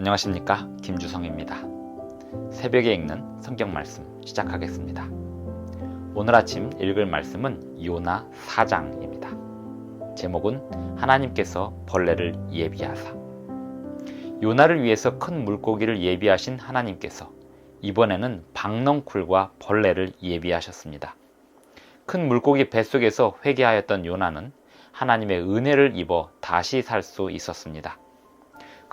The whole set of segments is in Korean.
안녕하십니까, 김주성입니다. 새벽에 읽는 성경 말씀 시작하겠습니다. 오늘 아침 읽을 말씀은 요나 4장입니다. 제목은 하나님께서 벌레를 예비하사. 요나를 위해서 큰 물고기를 예비하신 하나님께서 이번에는 박넝쿨과 벌레를 예비하셨습니다. 큰 물고기 뱃속에서 회개하였던 요나는 하나님의 은혜를 입어 다시 살 수 있었습니다.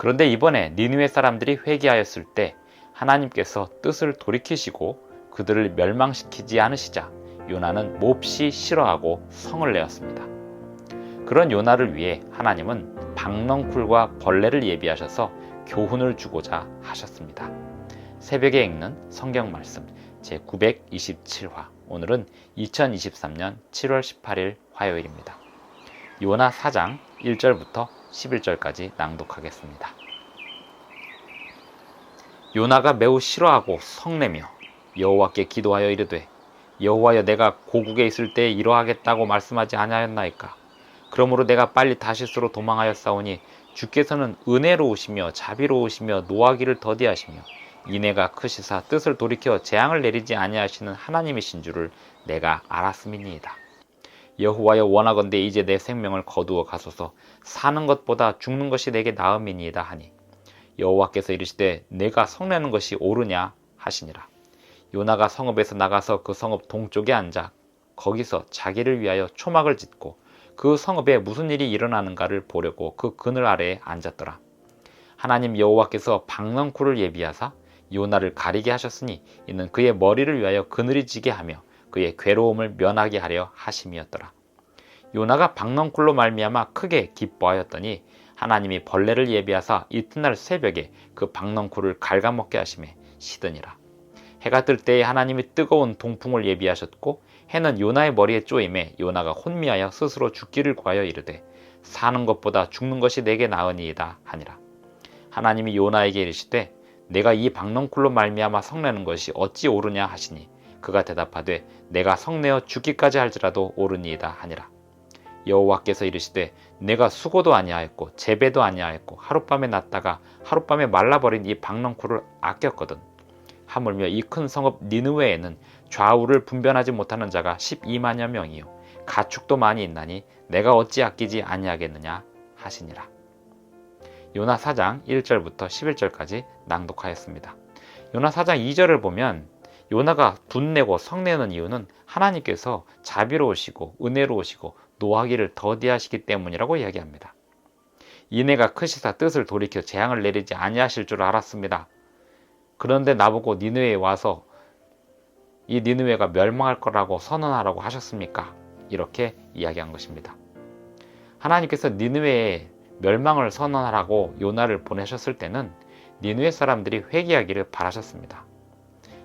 그런데 이번에 니느웨 사람들이 회개하였을 때 하나님께서 뜻을 돌이키시고 그들을 멸망시키지 않으시자 요나는 몹시 싫어하고 성을 내었습니다. 그런 요나를 위해 하나님은 박넝쿨과 벌레를 예비하셔서 교훈을 주고자 하셨습니다. 새벽에 읽는 성경 말씀 제927화, 오늘은 2023년 7월 18일 화요일입니다. 요나 4장 1절부터 11절까지 낭독하겠습니다. 요나가 매우 싫어하고 성내며 여호와께 기도하여 이르되, 여호와여, 내가 고국에 있을 때에 이러하겠다고 말씀하지 아니하였나이까? 그러므로 내가 빨리 다시스로 도망하였사오니 주께서는 은혜로우시며 자비로우시며 노하기를 더디하시며 인애가 크시사 뜻을 돌이켜 재앙을 내리지 아니하시는 하나님이신 줄을 내가 알았음이니이다. 여호와여, 원하건대 이제 내 생명을 거두어 가소서. 사는 것보다 죽는 것이 내게 나음이니이다 하니 여호와께서 이르시되, 내가 성내는 것이 옳으냐 하시니라. 요나가 성읍에서 나가서 그 성읍 동쪽에 앉아 거기서 자기를 위하여 초막을 짓고 그 성읍에 무슨 일이 일어나는가를 보려고 그 그늘 아래에 앉았더라. 하나님 여호와께서 박넝쿨을 예비하사 요나를 가리게 하셨으니 이는 그의 머리를 위하여 그늘이 지게 하며 그의 괴로움을 면하게 하려 하심이었더라. 요나가 박넝쿨로 말미암아 크게 기뻐하였더니 하나님이 벌레를 예비하사 이튿날 새벽에 그 박넝쿨을 갉아먹게 하심에 시드니라. 해가 뜰 때에 하나님이 뜨거운 동풍을 예비하셨고 해는 요나의 머리에 쪼임에 요나가 혼미하여 스스로 죽기를 구하여 이르되, 사는 것보다 죽는 것이 내게 나으니이다 하니라. 하나님이 요나에게 이르시되, 내가 이 박넝쿨로 말미암아 성내는 것이 어찌 옳으냐 하시니 그가 대답하되, 내가 성내어 죽기까지 할지라도 옳으니이다 하니라. 여호와께서 이르시되, 내가 수고도 아니하였고 재배도 아니하였고 하룻밤에 났다가 하룻밤에 말라버린 이 박넝쿨을 아꼈거든. 하물며 이 큰 성읍 니느웨에는 좌우를 분별하지 못하는 자가 12만여 명이요 가축도 많이 있나니 내가 어찌 아끼지 아니하겠느냐 하시니라. 요나 4장 1절부터 11절까지 낭독하였습니다. 요나 4장 2절을 보면 요나가 분내고 성내는 이유는 하나님께서 자비로우시고 은혜로우시고 노하기를 더디하시기 때문이라고 이야기합니다. 인애가 크시사 뜻을 돌이켜 재앙을 내리지 아니하실 줄 알았습니다. 그런데 나보고 니느웨에 와서 이 니느웨가 멸망할 거라고 선언하라고 하셨습니까? 이렇게 이야기한 것입니다. 하나님께서 니느웨에 멸망을 선언하라고 요나를 보내셨을 때는 니느웨 사람들이 회개하기를 바라셨습니다.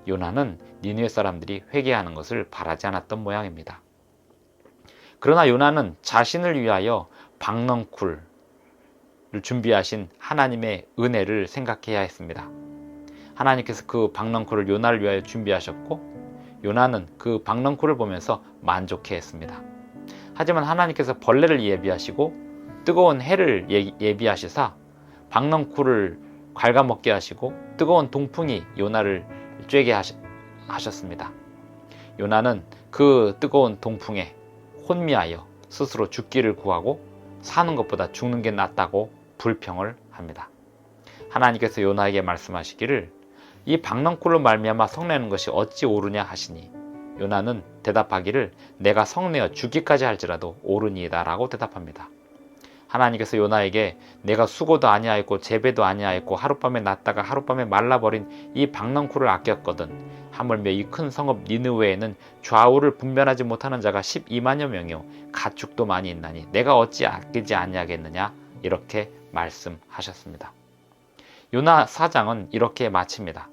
요나는 니느웨 사람들이 회개하는 것을 바라지 않았던 모양입니다. 그러나 요나는 자신을 위하여 박넝쿨을 준비하신 하나님의 은혜를 생각해야 했습니다. 하나님께서 그 박넝쿨을 요나를 위하여 준비하셨고 요나는 그 박넝쿨을 보면서 만족해 했습니다. 하지만 하나님께서 벌레를 예비하시고 뜨거운 해를 예비하시사 박넝쿨을 갉아먹게 하시고 뜨거운 동풍이 요나를 쬐게 하셨습니다. 요나는 그 뜨거운 동풍에 혼미하여 스스로 죽기를 구하고 사는 것보다 죽는 게 낫다고 불평을 합니다. 하나님께서 요나에게 말씀하시기를, 이 박넝쿨로 말미암아 성내는 것이 어찌 옳으냐 하시니 요나는 대답하기를, 내가 성내어 죽기까지 할지라도 옳으니이다 라고 대답합니다. 하나님께서 요나에게 내가 수고도 아니하였고 재배도 아니하였고 하룻밤에 났다가 하룻밤에 말라버린 이 박넝쿨을 아꼈거든. 하물며 이 큰 성읍 니느웨에는 좌우를 분별하지 못하는 자가 12만여 명이요 가축도 많이 있나니 내가 어찌 아끼지 아니하겠느냐, 이렇게 말씀하셨습니다. 요나 4장은 이렇게 마칩니다.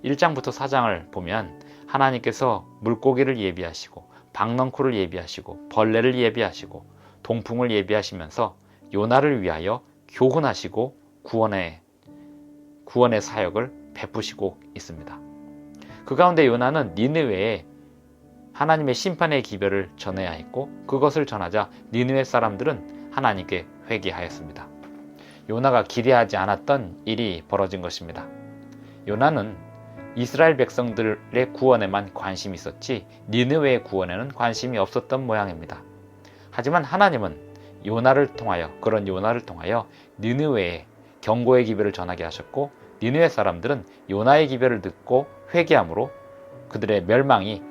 1장부터 4장을 보면 하나님께서 물고기를 예비하시고 박넝쿨을 예비하시고 벌레를 예비하시고 동풍을 예비하시면서 요나를 위하여 교훈하시고 구원의 사역을 베푸시고 있습니다. 그 가운데 요나는 니느웨에 하나님의 심판의 기별을 전해야 했고 그것을 전하자 니느웨 사람들은 하나님께 회개하였습니다. 요나가 기대하지 않았던 일이 벌어진 것입니다. 요나는 이스라엘 백성들의 구원에만 관심이 있었지 니느웨의 구원에는 관심이 없었던 모양입니다. 하지만 하나님은 그런 요나를 통하여 니느웨에 경고의 기별을 전하게 하셨고, 니느웨 사람들은 요나의 기별을 듣고 회개함으로 그들의 멸망이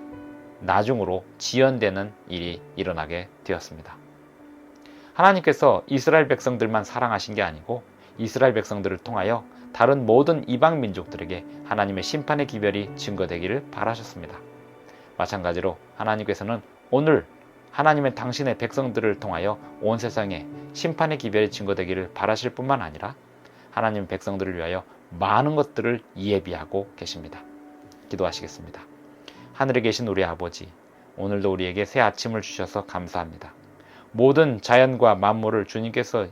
나중으로 지연되는 일이 일어나게 되었습니다. 하나님께서 이스라엘 백성들만 사랑하신 게 아니고 이스라엘 백성들을 통하여 다른 모든 이방 민족들에게 하나님의 심판의 기별이 증거되기를 바라셨습니다. 마찬가지로 하나님께서는 오늘 하나님의 당신의 백성들을 통하여 온 세상에 심판의 기별이 증거되기를 바라실 뿐만 아니라 하나님 백성들을 위하여 많은 것들을 예비하고 계십니다. 기도하시겠습니다. 하늘에 계신 우리 아버지, 오늘도 우리에게 새 아침을 주셔서 감사합니다. 모든 자연과 만물을 주님께서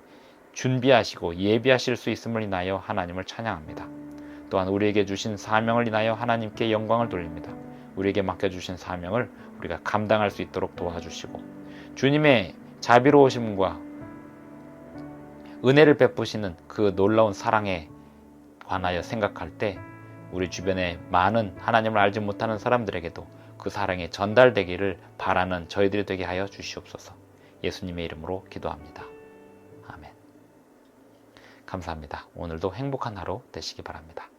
준비하시고 예비하실 수 있음을 인하여 하나님을 찬양합니다. 또한 우리에게 주신 사명을 인하여 하나님께 영광을 돌립니다. 우리에게 맡겨주신 사명을 우리가 감당할 수 있도록 도와주시고, 주님의 자비로우심과 은혜를 베푸시는 그 놀라운 사랑에 관하여 생각할 때 우리 주변에 많은 하나님을 알지 못하는 사람들에게도 그 사랑이 전달되기를 바라는 저희들이 되게 하여 주시옵소서. 예수님의 이름으로 기도합니다. 아멘. 감사합니다. 오늘도 행복한 하루 되시기 바랍니다.